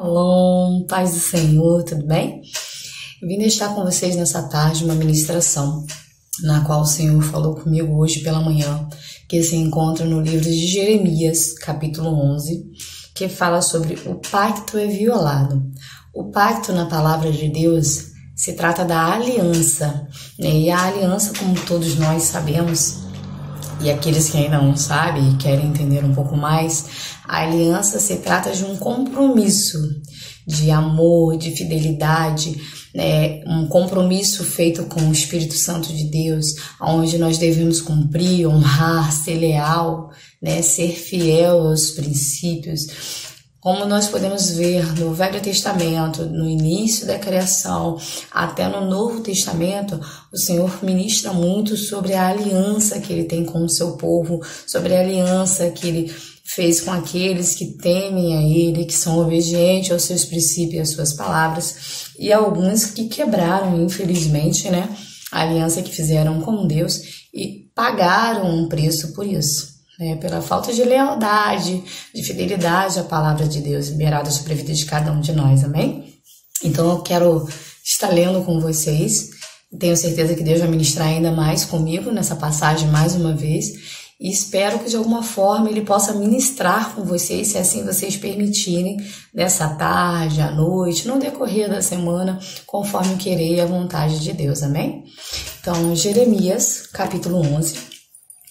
Shalom, paz do Senhor, tudo bem? Eu vim deixar com vocês nessa tarde uma ministração na qual o Senhor falou comigo hoje pela manhã, que se encontra no livro de Jeremias, capítulo 11, que fala sobre o pacto é violado. O pacto na palavra de Deus se trata da aliança, né? E a aliança, como todos nós sabemos, e aqueles que ainda não sabem e querem entender um pouco mais, a aliança se trata de um compromisso de amor, de fidelidade, né? Um compromisso feito com o Espírito Santo de Deus, onde nós devemos cumprir, honrar, ser leal, né? Ser fiel aos princípios. Como nós podemos ver no Velho Testamento, no início da criação, até no Novo Testamento, o Senhor ministra muito sobre a aliança que Ele tem com o seu povo, sobre a aliança que Ele fez com aqueles que temem a Ele, que são obedientes aos seus princípios e às suas palavras, e alguns que quebraram, infelizmente, né, a aliança que fizeram com Deus e pagaram um preço por isso. Pela falta de lealdade, de fidelidade à palavra de Deus liberada sobre a vida de cada um de nós, amém? Então eu quero estar lendo com vocês, tenho certeza que Deus vai ministrar ainda mais comigo nessa passagem mais uma vez, e espero que de alguma forma Ele possa ministrar com vocês, se assim vocês permitirem, nessa tarde, à noite, no decorrer da semana, conforme querer e a vontade de Deus, amém? Então, Jeremias, capítulo 11,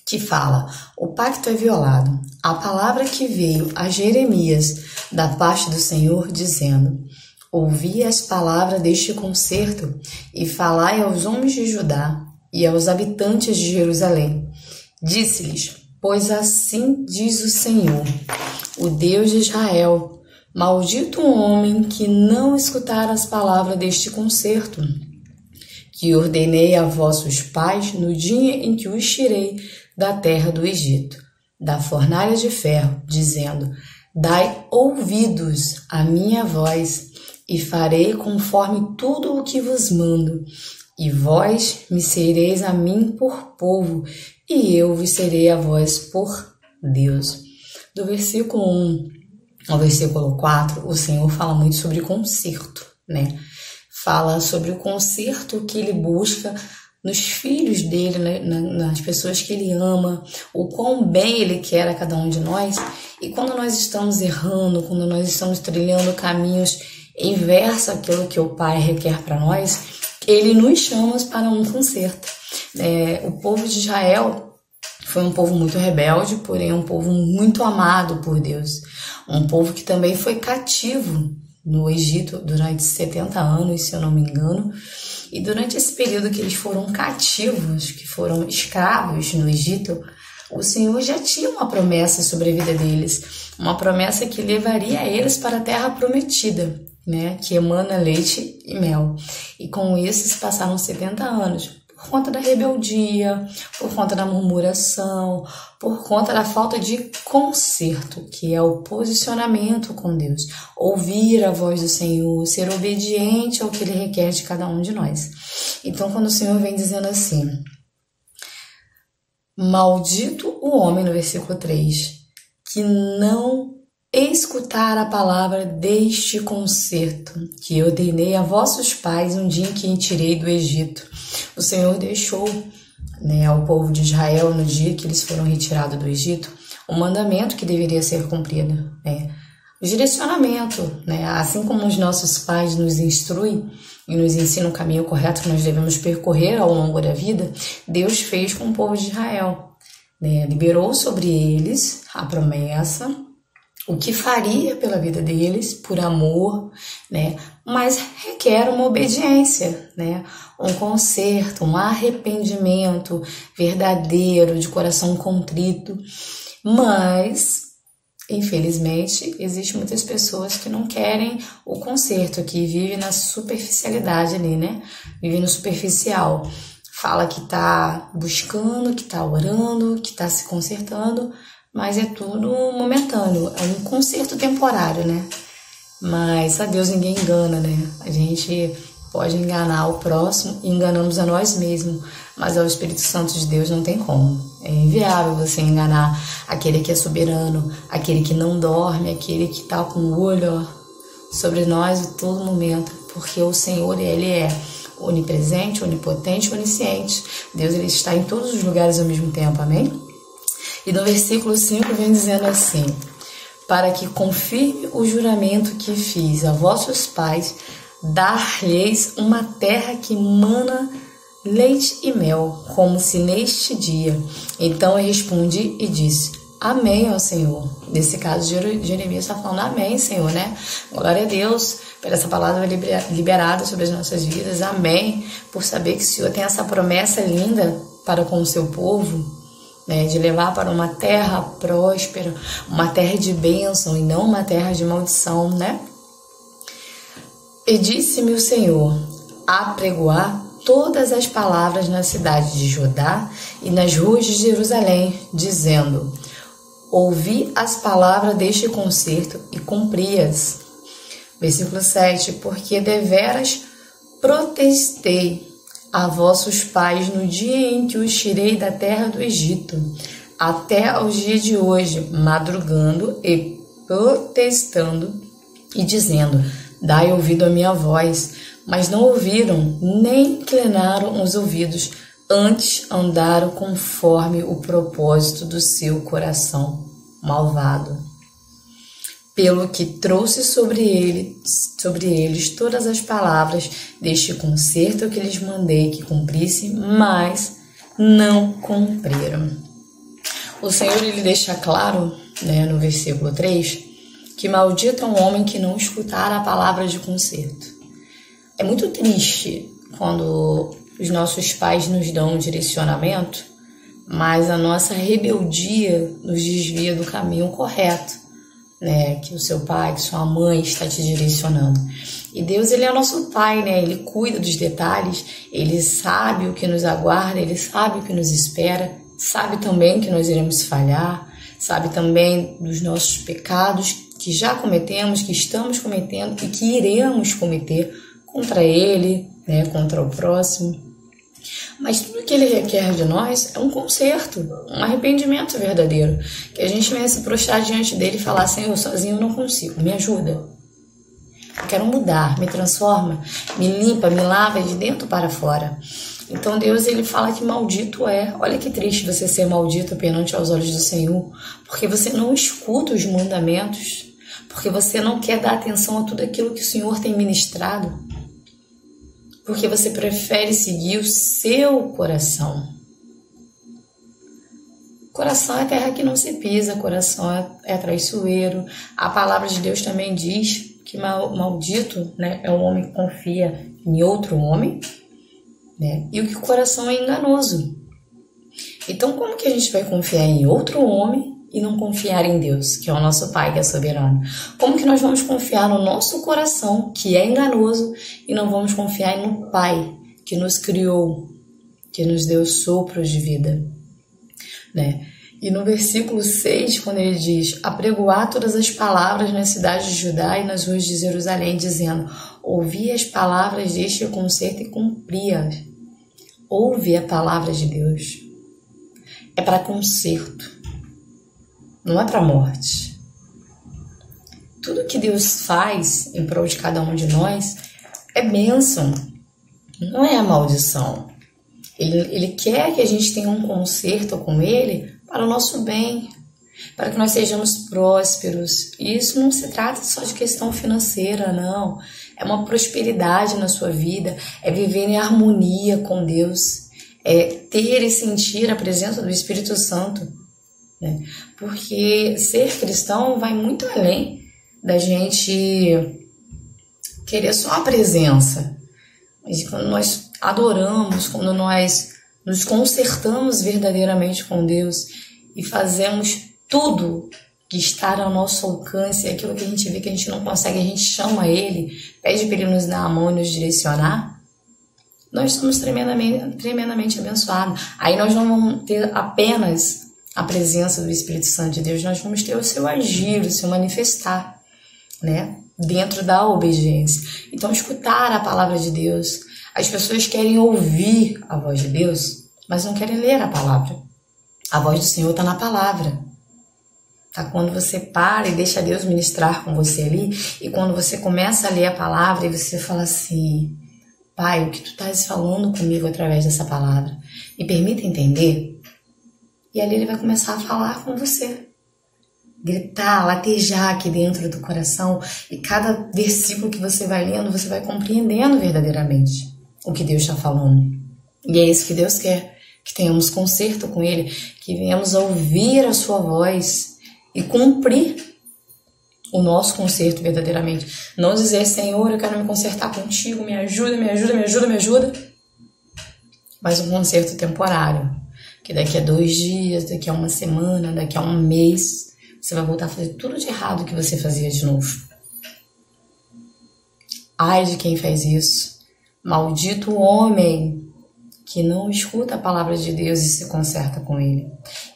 que fala, o pacto é violado. A palavra que veio a Jeremias da parte do Senhor, dizendo, ouvi as palavras deste concerto e falai aos homens de Judá e aos habitantes de Jerusalém. Disse-lhes, pois assim diz o Senhor, o Deus de Israel, maldito o homem que não escutar as palavras deste concerto, que ordenei a vossos pais no dia em que os tirei da terra do Egito, da fornalha de ferro, dizendo, dai ouvidos à minha voz, e farei conforme tudo o que vos mando, e vós me sereis a mim por povo, e eu vos serei a vós por Deus. Do versículo 1 ao versículo 4, o Senhor fala muito sobre conserto, né? Fala sobre o conserto que Ele busca nos filhos dele, nas pessoas que Ele ama, o quão bem Ele quer a cada um de nós. E quando nós estamos errando, quando nós estamos trilhando caminhos inversos àquilo que o Pai requer para nós, Ele nos chama para um conserto. O povo de Israel foi um povo muito rebelde, porém um povo muito amado por Deus. Um povo que também foi cativo no Egito durante 70 anos, se eu não me engano. E durante esse período que eles foram cativos, que foram escravos no Egito, o Senhor já tinha uma promessa sobre a vida deles, uma promessa que levaria eles para a terra prometida, né, que emana leite e mel. E com isso se passaram 70 anos, por conta da rebeldia, por conta da murmuração, por conta da falta de conserto, que é o posicionamento com Deus, ouvir a voz do Senhor, ser obediente ao que Ele requer de cada um de nós. Então, quando o Senhor vem dizendo assim, maldito o homem, no versículo 3, que não escutar a palavra deste concerto, que eu ordenei a vossos pais um dia em que tirei do Egito. O Senhor deixou, né, ao povo de Israel, no dia que eles foram retirados do Egito, um mandamento que deveria ser cumprido, né? O direcionamento, né? Assim como os nossos pais nos instruem e nos ensinam o caminho correto que nós devemos percorrer ao longo da vida, Deus fez com o povo de Israel, né? Liberou sobre eles a promessa, o que faria pela vida deles, por amor, né? Mas requer uma obediência, né? Um conserto, um arrependimento verdadeiro, de coração contrito. Mas, infelizmente, existem muitas pessoas que não querem o conserto, que vivem na superficialidade ali, né? Vivem no superficial. Fala que está buscando, que está orando, que está se consertando, mas é tudo momentâneo, é um conserto temporário, né? Mas a Deus ninguém engana, né? A gente pode enganar o próximo e enganamos a nós mesmos, mas ao Espírito Santo de Deus não tem como. É inviável você enganar aquele que é soberano, aquele que não dorme, aquele que está com o olho sobre nós em todo momento, porque o Senhor, Ele é onipresente, onipotente, onisciente. Deus, Ele está em todos os lugares ao mesmo tempo, amém? E no versículo 5 vem dizendo assim: para que confirme o juramento que fiz a vossos pais, dar-lhes uma terra que mana leite e mel, como se neste dia. Então eu respondi e disse: amém, ó Senhor. Nesse caso, Jeremias está falando amém, Senhor, né? Glória a Deus por essa palavra liberada sobre as nossas vidas. Amém, por saber que o Senhor tem essa promessa linda para com o seu povo, né, de levar para uma terra próspera, uma terra de bênção e não uma terra de maldição, né? E disse-me o Senhor: apregoar todas as palavras na cidade de Judá e nas ruas de Jerusalém, dizendo: ouvi as palavras deste concerto e cumpri-as. Versículo 7, porque deveras protestei a vossos pais no dia em que os tirei da terra do Egito, até ao dia de hoje, madrugando e protestando e dizendo: dai ouvido à minha voz. Mas não ouviram, nem inclinaram os ouvidos, antes andaram conforme o propósito do seu coração malvado. Pelo que trouxe sobre eles todas as palavras deste concerto que lhes mandei que cumprissem, mas não cumpriram. O Senhor, Ele deixa claro, né, no versículo 3, que maldito é um homem que não escutar a palavra de concerto. É muito triste quando os nossos pais nos dão um direcionamento, mas a nossa rebeldia nos desvia do caminho correto, né? Que o seu pai, que sua mãe está te direcionando. E Deus, Ele é o nosso Pai, né? Ele cuida dos detalhes, Ele sabe o que nos aguarda, Ele sabe o que nos espera, sabe também que nós iremos falhar, sabe também dos nossos pecados que já cometemos, que estamos cometendo e que iremos cometer contra Ele, né, contra o próximo. Mas tudo que Ele requer de nós é um conserto, um arrependimento verdadeiro, que a gente venha se prostrar diante dEle e falar: Senhor, sozinho eu não consigo, me ajuda. Eu quero mudar, me transforma, me limpa, me lava de dentro para fora. Então Deus, Ele fala que maldito é. Olha que triste você ser maldito perante aos olhos do Senhor, porque você não escuta os mandamentos, porque você não quer dar atenção a tudo aquilo que o Senhor tem ministrado, porque você prefere seguir o seu coração. Coração é terra que não se pisa, coração é traiçoeiro. A palavra de Deus também diz que maldito, né, é um homem que confia em outro homem, né, e o que o coração é enganoso. Então, como que a gente vai confiar em outro homem e não confiar em Deus, que é o nosso Pai, que é soberano? Como que nós vamos confiar no nosso coração, que é enganoso, e não vamos confiar no Pai, que nos criou, que nos deu sopros de vida, né? E no versículo 6, quando ele diz: apregoar todas as palavras na cidade de Judá e nas ruas de Jerusalém, dizendo: ouvi as palavras deste concerto e cumpri-as. Ouve a palavra de Deus. É para conserto, não é para morte. Tudo que Deus faz em prol de cada um de nós é bênção, não é a maldição. Ele quer que a gente tenha um conserto com Ele para o nosso bem, para que nós sejamos prósperos. E isso não se trata só de questão financeira, não. É uma prosperidade na sua vida, é viver em harmonia com Deus, é ter e sentir a presença do Espírito Santo, né? Porque ser cristão vai muito além da gente querer só a presença. Mas quando nós adoramos, quando nós nos consertamos verdadeiramente com Deus e fazemos tudo que está ao nosso alcance, aquilo que a gente vê que a gente não consegue, a gente chama Ele, pede para Ele nos dar a mão e nos direcionar, nós somos tremendamente abençoados. Aí nós não vamos ter apenas a presença do Espírito Santo de Deus, nós vamos ter o seu agir, o seu manifestar, né? Dentro da obediência. Então, escutar a palavra de Deus. As pessoas querem ouvir a voz de Deus, mas não querem ler a palavra. A voz do Senhor está na palavra. tá? Quando você para e deixa Deus ministrar com você ali, e quando você começa a ler a palavra e você fala assim: Pai, o que tu estás falando comigo através dessa palavra? Me permita entender? E ali ele vai começar a falar com você. Gritar, latejar aqui dentro do coração. E cada versículo que você vai lendo, você vai compreendendo verdadeiramente o que Deus está falando. E é isso que Deus quer. Que tenhamos conserto com Ele. Que venhamos a ouvir a sua voz e cumprir o nosso conserto verdadeiramente. Não dizer: Senhor, eu quero me consertar contigo, me ajuda, me ajuda, me ajuda, me ajuda. Mas um conserto temporário. Que daqui a 2 dias, daqui a 1 semana, daqui a 1 mês, você vai voltar a fazer tudo de errado que você fazia de novo. Ai de quem faz isso. Maldito o homem que não escuta a palavra de Deus e se conserta com Ele.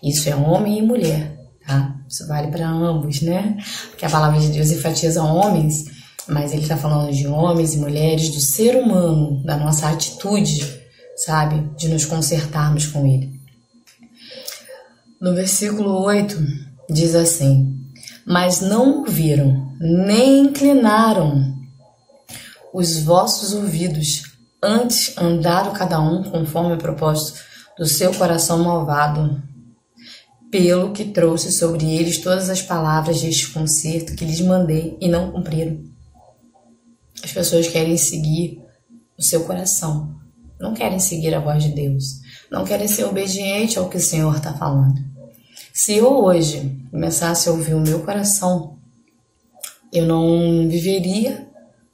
Isso é homem e mulher, tá? Isso vale para ambos, né? Porque a palavra de Deus enfatiza homens, mas Ele está falando de homens e mulheres, do ser humano, da nossa atitude, sabe? De nos consertarmos com Ele. No versículo 8, diz assim: Mas não ouviram, nem inclinaram os vossos ouvidos, antes andaram cada um conforme o propósito do seu coração malvado, pelo que trouxe sobre eles todas as palavras deste concerto que lhes mandei e não cumpriram. As pessoas querem seguir o seu coração, não querem seguir a voz de Deus, não querem ser obedientes ao que o Senhor está falando. Se eu hoje começasse a ouvir o meu coração, eu não viveria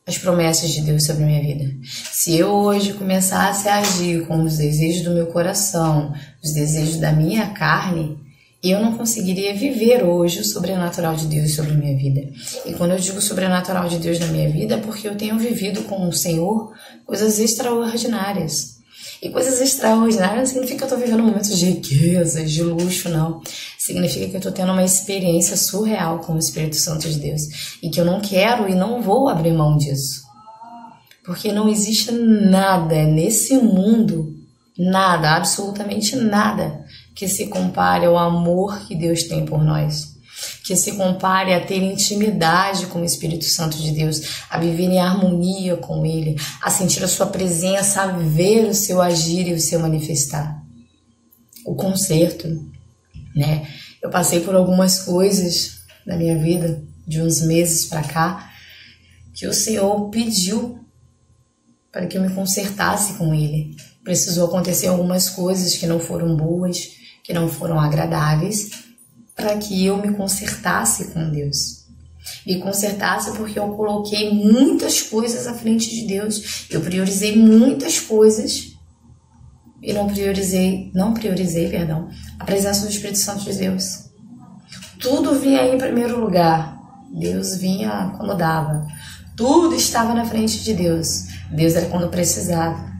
as promessas de Deus sobre a minha vida. Se eu hoje começasse a agir com os desejos do meu coração, os desejos da minha carne, eu não conseguiria viver hoje o sobrenatural de Deus sobre a minha vida. E quando eu digo sobrenatural de Deus na minha vida, é porque eu tenho vivido com o Senhor coisas extraordinárias. E coisas extraordinárias não significa que eu estou vivendo momentos de riqueza, de luxo, não. Significa que eu estou tendo uma experiência surreal com o Espírito Santo de Deus. E que eu não quero e não vou abrir mão disso. Porque não existe nada nesse mundo, nada, absolutamente nada, que se compare ao amor que Deus tem por nós. Que se compare a ter intimidade com o Espírito Santo de Deus, a viver em harmonia com Ele, a sentir a sua presença, a ver o seu agir e o seu manifestar. O conserto, né? Eu passei por algumas coisas na minha vida, de uns meses para cá, que o Senhor pediu para que eu me consertasse com Ele. Precisou acontecer algumas coisas que não foram boas, que não foram agradáveis, para que eu me consertasse com Deus. Me consertasse porque eu coloquei muitas coisas à frente de Deus. Eu priorizei muitas coisas e não priorizei, a presença do Espírito Santo de Deus. Tudo vinha em primeiro lugar. Deus vinha quando dava. Tudo estava na frente de Deus. Deus era quando precisava.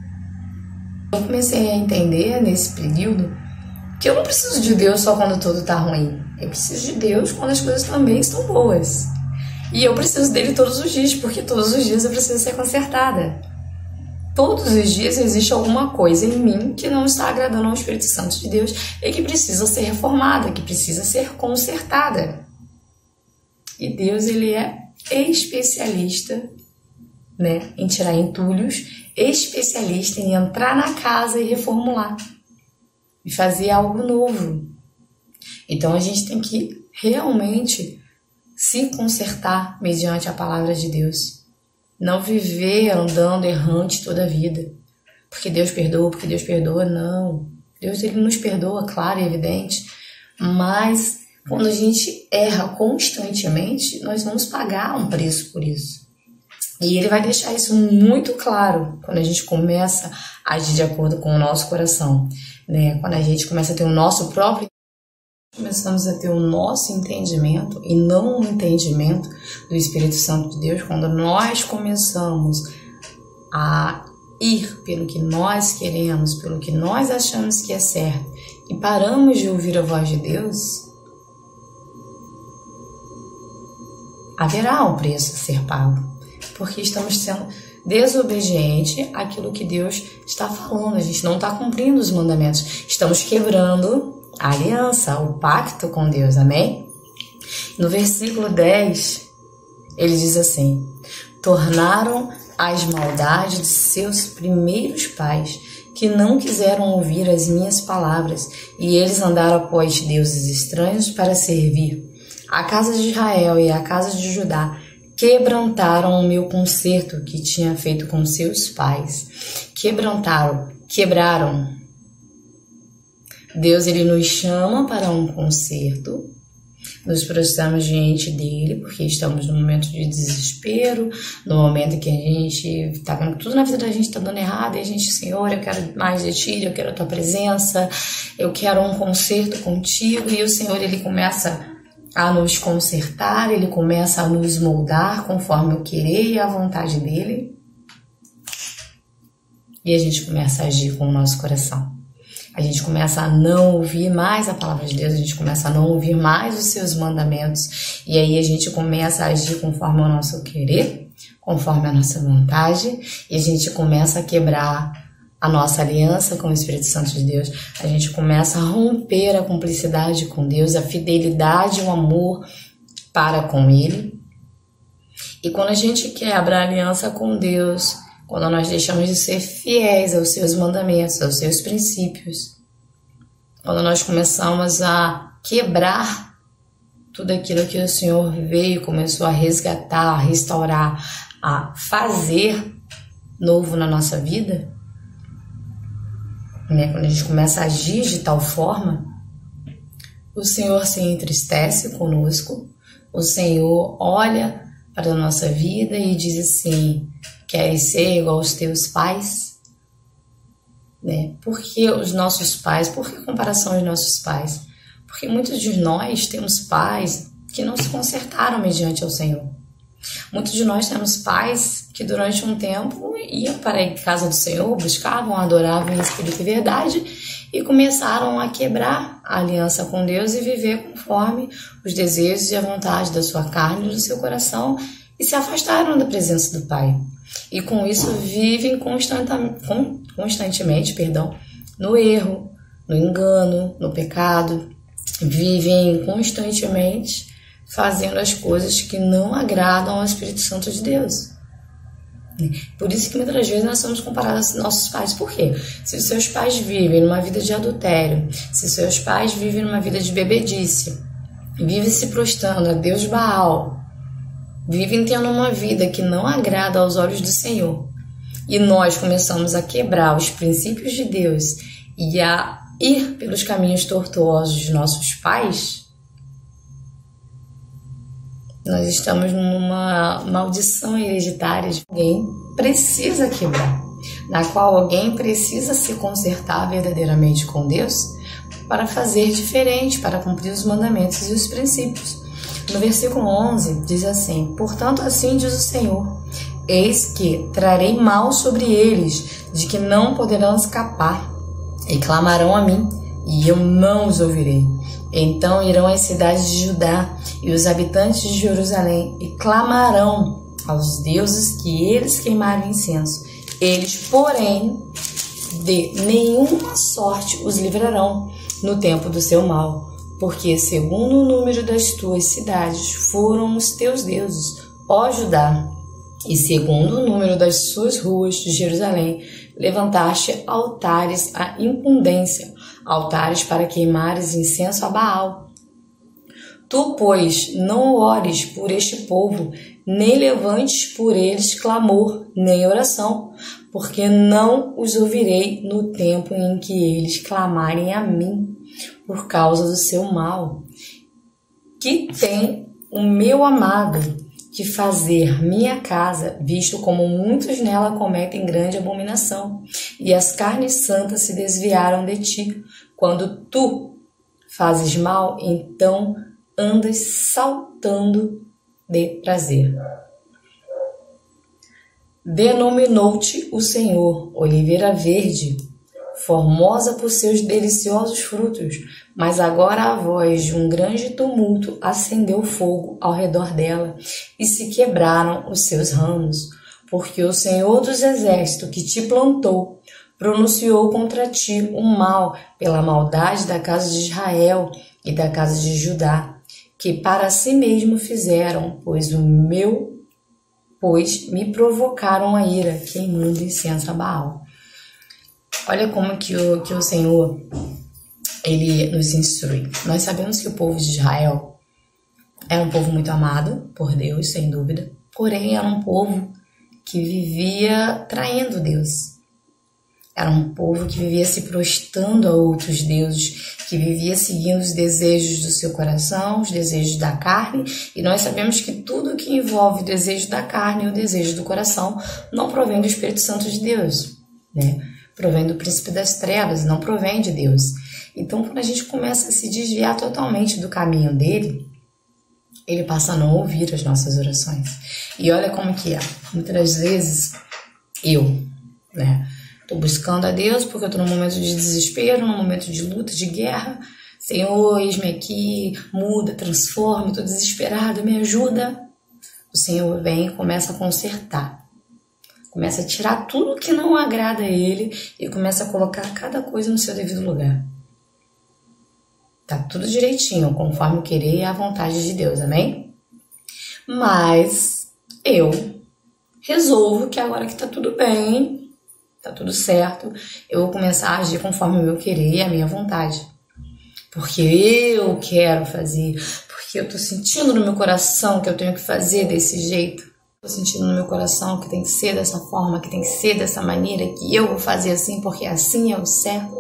Eu comecei a entender nesse período que eu não preciso de Deus só quando tudo está ruim. Eu preciso de Deus quando as coisas também estão boas. E eu preciso dele todos os dias, porque todos os dias eu preciso ser consertada. Todos os dias existe alguma coisa em mim que não está agradando ao Espírito Santo de Deus e que precisa ser reformada, que precisa ser consertada. E Deus, ele é especialista, né, em tirar entulhos, especialista em entrar na casa e reformular. E fazer algo novo. Então a gente tem que realmente se consertar mediante a palavra de Deus. Não viver andando errante toda a vida. Porque Deus perdoa, não. Deus, ele nos perdoa, claro e evidente. Mas quando a gente erra constantemente, nós vamos pagar um preço por isso. E ele vai deixar isso muito claro quando a gente começa a agir de acordo com o nosso coração. Né? Quando a gente começa a ter o nosso próprio, começamos a ter o nosso entendimento e não o entendimento do Espírito Santo de Deus. Quando nós começamos a ir pelo que nós queremos, pelo que nós achamos que é certo e paramos de ouvir a voz de Deus, haverá um preço a ser pago, porque estamos sendo desobediente àquilo que Deus está falando. A gente não está cumprindo os mandamentos. Estamos quebrando a aliança, o pacto com Deus. Amém? No versículo 10, ele diz assim: tornaram as maldades de seus primeiros pais, que não quiseram ouvir as minhas palavras, e eles andaram após deuses estranhos para servir. A casa de Israel e a casa de Judá quebrantaram o meu concerto que tinha feito com seus pais. Quebraram. Deus, ele nos chama para um concerto. Nos prostramos diante dele, porque estamos num momento de desespero, no momento que a gente está vendo que tudo na vida da gente está dando errado, e a gente, Senhor, eu quero mais de Ti, eu quero a Tua presença, eu quero um concerto contigo, e o Senhor, ele começa a nos consertar, ele começa a nos moldar conforme o querer e a vontade dele, e a gente começa a agir com o nosso coração. A gente começa a não ouvir mais a palavra de Deus, a gente começa a não ouvir mais os seus mandamentos, e aí a gente começa a agir conforme o nosso querer, conforme a nossa vontade, e a gente começa a quebrar a nossa aliança com o Espírito Santo de Deus, a gente começa a romper a cumplicidade com Deus, a fidelidade e o amor para com Ele. E quando a gente quebra a aliança com Deus, quando nós deixamos de ser fiéis aos seus mandamentos, aos seus princípios, quando nós começamos a quebrar tudo aquilo que o Senhor veio, começou a resgatar, a restaurar, a fazer novo na nossa vida, né? Quando a gente começa a agir de tal forma, o Senhor se entristece conosco, o Senhor olha para a nossa vida e diz assim: queres ser igual aos teus pais? Né? Por que os nossos pais? Por que comparação aos nossos pais? Porque muitos de nós temos pais que não se consertaram mediante ao Senhor. Muitos de nós temos pais que durante um tempo iam para a casa do Senhor, buscavam, adoravam em espírito e verdade, e começaram a quebrar a aliança com Deus e viver conforme os desejos e a vontade da sua carne e do seu coração, e se afastaram da presença do Pai. E com isso vivem constantemente, no erro, no engano, no pecado. Vivem constantemente fazendo as coisas que não agradam ao Espírito Santo de Deus. Por isso que muitas vezes nós somos comparados aos nossos pais. Por quê? Se os seus pais vivem numa vida de adultério, se os seus pais vivem numa vida de bebedice, vivem se prostrando a Deus Baal, vivem tendo uma vida que não agrada aos olhos do Senhor, e nós começamos a quebrar os princípios de Deus e a ir pelos caminhos tortuosos de nossos pais, nós estamos numa maldição hereditária de alguém precisa quebrar, na qual alguém precisa se consertar verdadeiramente com Deus para fazer diferente, para cumprir os mandamentos e os princípios. No versículo 11 diz assim: portanto assim diz o Senhor, eis que trarei mal sobre eles, de que não poderão escapar, e clamarão a mim, e eu não os ouvirei. Então irão às cidades de Judá e os habitantes de Jerusalém, e clamarão aos deuses que eles queimaram incenso. Eles, porém, de nenhuma sorte os livrarão no tempo do seu mal, porque segundo o número das tuas cidades foram os teus deuses, ó Judá, e segundo o número das suas ruas de Jerusalém, levantaste altares à impundência, altares para queimares incenso a Baal. Tu, pois, não ores por este povo, nem levantes por eles clamor, nem oração, porque não os ouvirei no tempo em que eles clamarem a mim, por causa do seu mal. Que tem o meu amado que fazer minha casa, visto como muitos nela cometem grande abominação, e as carnes santas se desviaram de ti. Quando tu fazes mal, então andas saltando de prazer. Denominou-te o Senhor oliveira verde, formosa por seus deliciosos frutos, mas agora a voz de um grande tumulto acendeu fogo ao redor dela, e se quebraram os seus ramos, porque o Senhor dos exércitos que te plantou pronunciou contra ti o mal pela maldade da casa de Israel e da casa de Judá, que para si mesmo fizeram, pois me provocaram a ira, queimando incenso a Baal. Olha como que o Senhor, Ele nos instrui. Nós sabemos que o povo de Israel era um povo muito amado por Deus, sem dúvida, porém era um povo que vivia traindo Deus. Era um povo que vivia se prostrando a outros deuses, que vivia seguindo os desejos do seu coração, os desejos da carne, e nós sabemos que tudo que envolve o desejo da carne e o desejo do coração não provém do Espírito Santo de Deus, né? Provém do príncipe das trevas, não provém de Deus. Então, quando a gente começa a se desviar totalmente do caminho dele, ele passa a não ouvir as nossas orações. E olha como que é. Muitas das vezes, estou buscando a Deus porque eu estou num momento de desespero, num momento de luta, de guerra. Senhor, eis-me aqui, muda, transforma, estou desesperada, me ajuda. O Senhor vem e começa a consertar. Começa a tirar tudo que não agrada a Ele e começa a colocar cada coisa no seu devido lugar. Tá tudo direitinho, conforme o querer e a vontade de Deus, amém? Mas eu resolvo que agora que tá tudo bem, tá tudo certo, eu vou começar a agir conforme o meu querer e a minha vontade. Porque eu quero fazer, porque eu tô sentindo no meu coração que eu tenho que fazer desse jeito. Tô sentindo no meu coração que tem que ser dessa forma, que tem que ser dessa maneira, que eu vou fazer assim porque assim é o certo.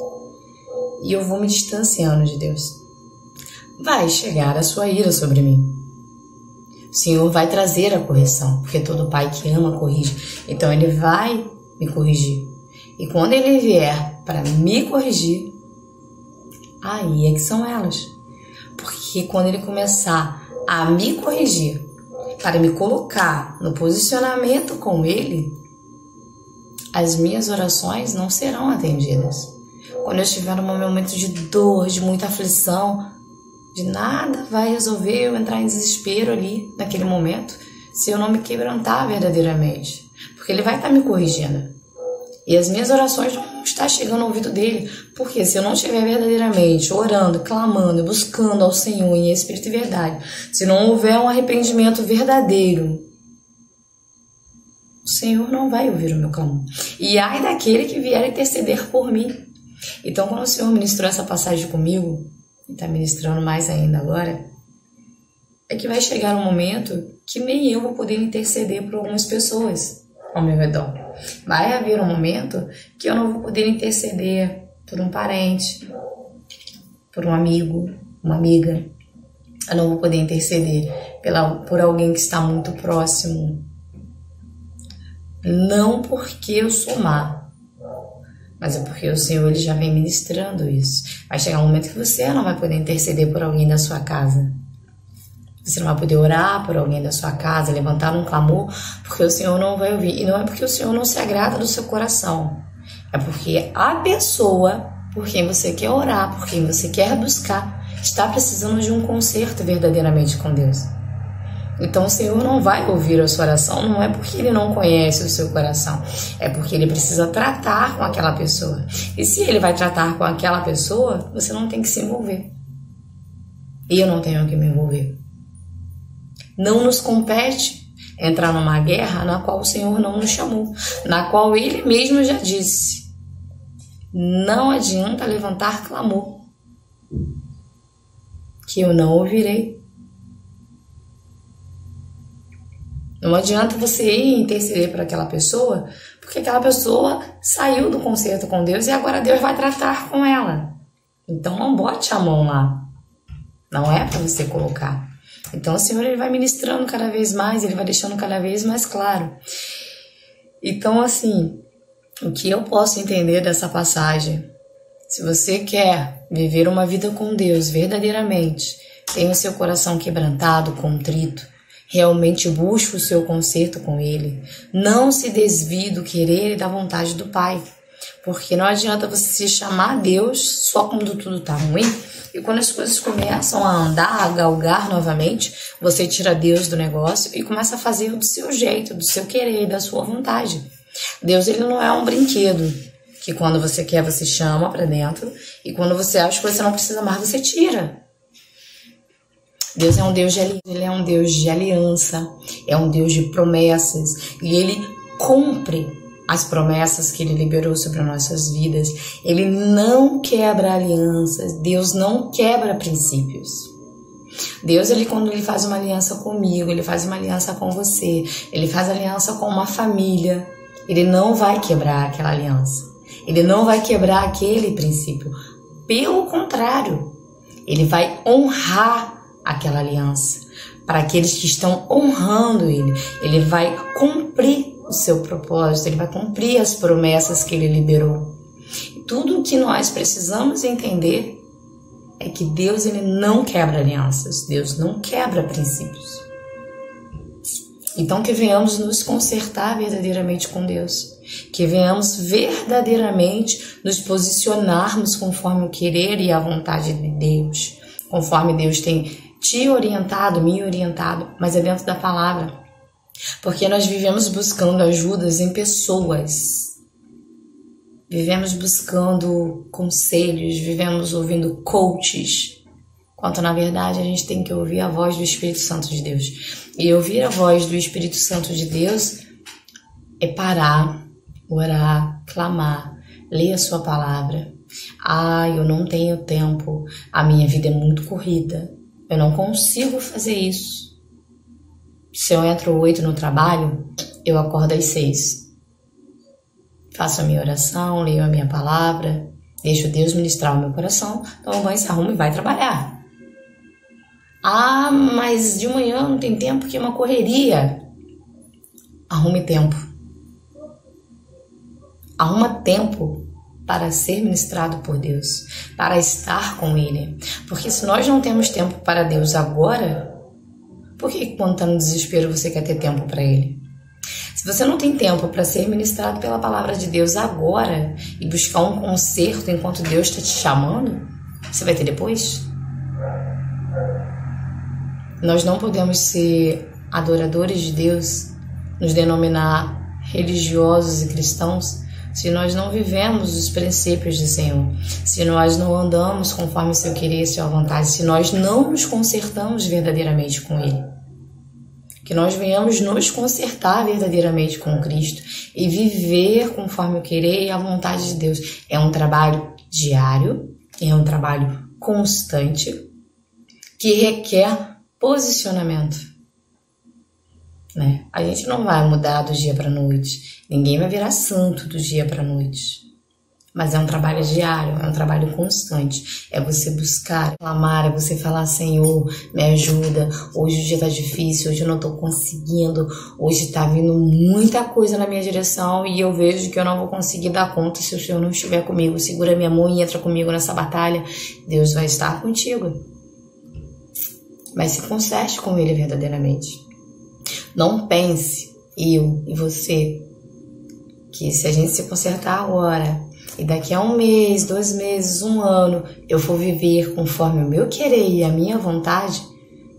E eu vou me distanciando de Deus. Vai chegar a sua ira sobre mim. O Senhor vai trazer a correção, porque todo pai que ama corrige. Então Ele vai me corrigir. E quando Ele vier para me corrigir, aí é que são elas. Porque quando Ele começar a me corrigir, para me colocar no posicionamento com Ele, as minhas orações não serão atendidas. Quando eu estiver num momento de dor, de muita aflição, de nada vai resolver eu entrar em desespero ali, naquele momento, se eu não me quebrantar verdadeiramente. Porque Ele vai estar me corrigindo. E as minhas orações não vão estar chegando ao ouvido dele. Porque se eu não estiver verdadeiramente orando, clamando, buscando ao Senhor em espírito e verdade, se não houver um arrependimento verdadeiro, o Senhor não vai ouvir o meu clamor. E ai daquele que vier interceder por mim. Então, quando o Senhor ministrou essa passagem comigo, e está ministrando mais ainda agora, é que vai chegar um momento que nem eu vou poder interceder por algumas pessoas ao meu redor. Vai haver um momento que eu não vou poder interceder por um parente, por um amigo, uma amiga. Eu não vou poder interceder por alguém que está muito próximo. Não porque eu sou má, mas é porque o Senhor Ele já vem ministrando isso. Vai chegar um momento que você não vai poder interceder por alguém da sua casa. Você não vai poder orar por alguém da sua casa, levantar um clamor, porque o Senhor não vai ouvir. E não é porque o Senhor não se agrada do seu coração. É porque a pessoa por quem você quer orar, por quem você quer buscar, está precisando de um conserto verdadeiramente com Deus. Então o Senhor não vai ouvir a sua oração, não é porque Ele não conhece o seu coração, é porque Ele precisa tratar com aquela pessoa. E se Ele vai tratar com aquela pessoa, você não tem que se envolver. E eu não tenho que me envolver. Não nos compete entrar numa guerra na qual o Senhor não nos chamou, na qual Ele mesmo já disse: não adianta levantar clamor, que eu não ouvirei. Não adianta você ir interceder por aquela pessoa, porque aquela pessoa saiu do concerto com Deus e agora Deus vai tratar com ela. Então não bote a mão lá. Não é para você colocar. Então o Senhor Ele vai ministrando cada vez mais, Ele vai deixando cada vez mais claro. Então assim, o que eu posso entender dessa passagem? Se você quer viver uma vida com Deus verdadeiramente, tenha o seu coração quebrantado, contrito, realmente busque o seu conserto com Ele. Não se desvie do querer e da vontade do Pai. Porque não adianta você se chamar a Deus só quando tudo está ruim. E quando as coisas começam a andar, a galgar novamente, você tira Deus do negócio e começa a fazer do seu jeito, do seu querer, da sua vontade. Deus Ele não é um brinquedo que quando você quer você chama para dentro e quando você acha que você não precisa mais você tira. Deus é um Deus de aliança, Ele é um Deus de aliança, é um Deus de promessas, e Ele cumpre as promessas que Ele liberou sobre as nossas vidas. Ele não quebra alianças, Deus não quebra princípios. Deus, quando Ele faz uma aliança comigo, Ele faz uma aliança com você, Ele faz aliança com uma família, Ele não vai quebrar aquela aliança, Ele não vai quebrar aquele princípio. Pelo contrário, Ele vai honrar aquela aliança. Para aqueles que estão honrando Ele, Ele vai cumprir o seu propósito, Ele vai cumprir as promessas que Ele liberou. Tudo o que nós precisamos entender é que Deus, Ele não quebra alianças, Deus não quebra princípios. Então que venhamos nos consertar verdadeiramente com Deus, que venhamos verdadeiramente nos posicionarmos conforme o querer e a vontade de Deus, conforme Deus tem te orientado, me orientado, mas é dentro da palavra. Porque nós vivemos buscando ajudas em pessoas, vivemos buscando conselhos, vivemos ouvindo coaches, quando na verdade a gente tem que ouvir a voz do Espírito Santo de Deus. E ouvir a voz do Espírito Santo de Deus é parar, orar, clamar, ler a sua palavra. Eu não tenho tempo, a minha vida é muito corrida, eu não consigo fazer isso. Se eu entro 8 no trabalho, eu acordo às 6. Faço a minha oração, leio a minha palavra, deixo Deus ministrar o meu coração, tomo banho, se arrumo e vai trabalhar. Mas de manhã não tem tempo, porque é uma correria. Arrume tempo. Arruma tempo para ser ministrado por Deus, para estar com Ele. Porque se nós não temos tempo para Deus agora, por que quando está no desespero você quer ter tempo para Ele? Se você não tem tempo para ser ministrado pela palavra de Deus agora e buscar um conserto enquanto Deus está te chamando, você vai ter depois? Nós não podemos ser adoradores de Deus, nos denominar religiosos e cristãos, se nós não vivemos os princípios do Senhor, se nós não andamos conforme o seu querer e sua vontade, se nós não nos consertamos verdadeiramente com Ele. Que nós venhamos nos consertar verdadeiramente com Cristo e viver conforme o querer e a vontade de Deus. É um trabalho diário, é um trabalho constante, que requer posicionamento. Né? A gente não vai mudar do dia para a noite, ninguém vai virar santo do dia para a noite, mas é um trabalho diário, é um trabalho constante, é você buscar, clamar, é você falar: Senhor, me ajuda, hoje o dia tá difícil, hoje eu não tô conseguindo, hoje tá vindo muita coisa na minha direção e eu vejo que eu não vou conseguir dar conta se o Senhor não estiver comigo. Segura minha mão e entra comigo nessa batalha. Deus vai estar contigo, mas se conserte com Ele verdadeiramente. Não pense, eu e você, que se a gente se consertar agora e daqui a 1 mês, 2 meses, 1 ano, eu for viver conforme o meu querer e a minha vontade,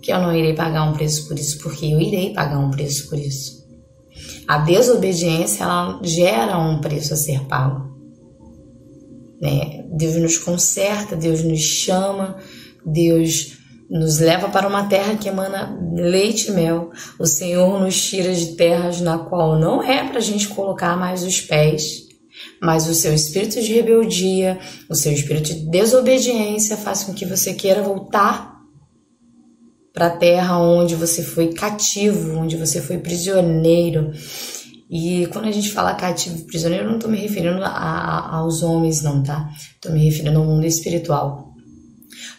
que eu não irei pagar um preço por isso, porque eu irei pagar um preço por isso. A desobediência, ela gera um preço a ser pago. Né? Deus nos conserta, Deus nos chama, Deus nos leva para uma terra que emana leite e mel. O Senhor nos tira de terras na qual não é para a gente colocar mais os pés, mas o seu espírito de rebeldia, o seu espírito de desobediência faz com que você queira voltar para a terra onde você foi cativo, onde você foi prisioneiro. E quando a gente fala cativo e prisioneiro, eu não estou me referindo aos homens não, tá? Estou me referindo ao mundo espiritual.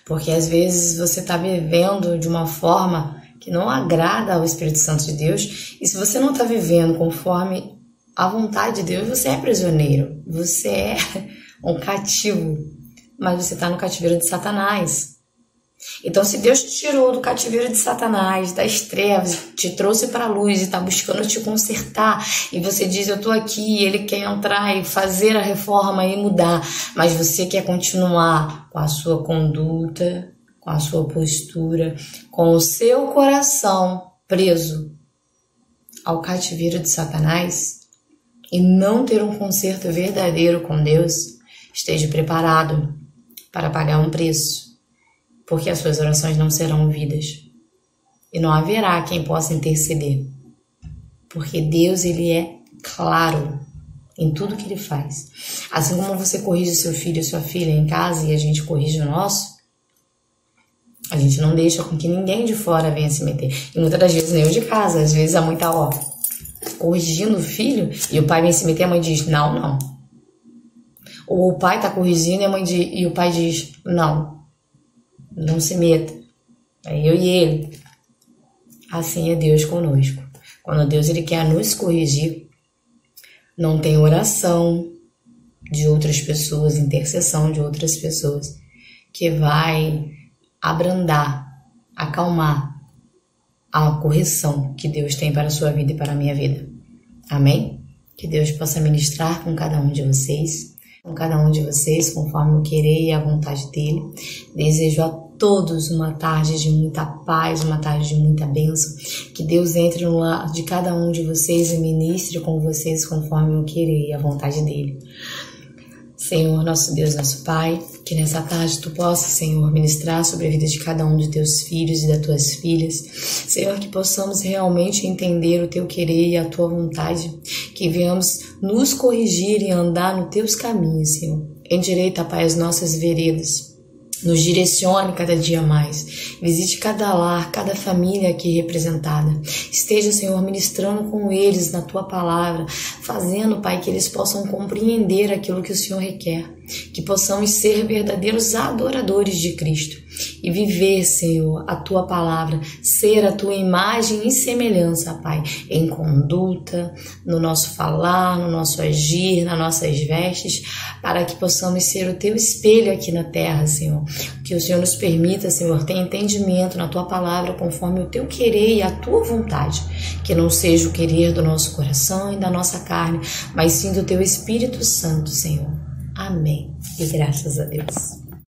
Porque às vezes você está vivendo de uma forma que não agrada ao Espírito Santo de Deus, e se você não está vivendo conforme a vontade de Deus, você é prisioneiro, você é um cativo, mas você está no cativeiro de Satanás. Então, se Deus te tirou do cativeiro de Satanás, das trevas, te trouxe para a luz e está buscando te consertar, e você diz: eu estou aqui, e Ele quer entrar e fazer a reforma e mudar, mas você quer continuar com a sua conduta, com a sua postura, com o seu coração preso ao cativeiro de Satanás e não ter um conserto verdadeiro com Deus, esteja preparado para pagar um preço. porque as suas orações não serão ouvidas. E não haverá quem possa interceder. Porque Deus, Ele é claro em tudo que Ele faz. Assim como você corrige seu filho e sua filha em casa e a gente corrige o nosso, a gente não deixa com que ninguém de fora venha se meter. E muitas das vezes nem o de casa. Às vezes a mãe tá, corrigindo o filho e o pai vem se meter, a mãe diz, não. Ou o pai tá corrigindo e o pai diz, não se meta. É eu e ele. Assim é Deus conosco. Quando Deus Ele quer nos corrigir, não tem oração de outras pessoas, intercessão de outras pessoas, que vai abrandar, acalmar a correção que Deus tem para a sua vida e para a minha vida. Amém? Que Deus possa ministrar com cada um de vocês, conforme o querer e a vontade dEle. Desejo a todos uma tarde de muita paz, uma tarde de muita bênção. Que Deus entre no lar de cada um de vocês e ministre com vocês conforme o querer e a vontade dEle. Senhor, nosso Deus, nosso Pai, que nessa tarde Tu possas, Senhor, ministrar sobre a vida de cada um dos Teus filhos e das Tuas filhas. Senhor, que possamos realmente entender o Teu querer e a Tua vontade, que venhamos nos corrigir e andar nos Teus caminhos, Senhor. Endireita, Pai, as nossas veredas. Nos direcione cada dia mais. Visite cada lar, cada família aqui representada. Esteja, Senhor, ministrando com eles na Tua palavra, fazendo, Pai, que eles possam compreender aquilo que o Senhor requer. Que possamos ser verdadeiros adoradores de Cristo e viver, Senhor, a Tua palavra, ser a Tua imagem e semelhança, Pai, em conduta, no nosso falar, no nosso agir, nas nossas vestes, para que possamos ser o Teu espelho aqui na terra, Senhor. Que o Senhor nos permita, Senhor, ter entendimento na Tua palavra conforme o Teu querer e a Tua vontade. Que não seja o querer do nosso coração e da nossa carne, mas sim do Teu Espírito Santo, Senhor. Amém. E graças a Deus.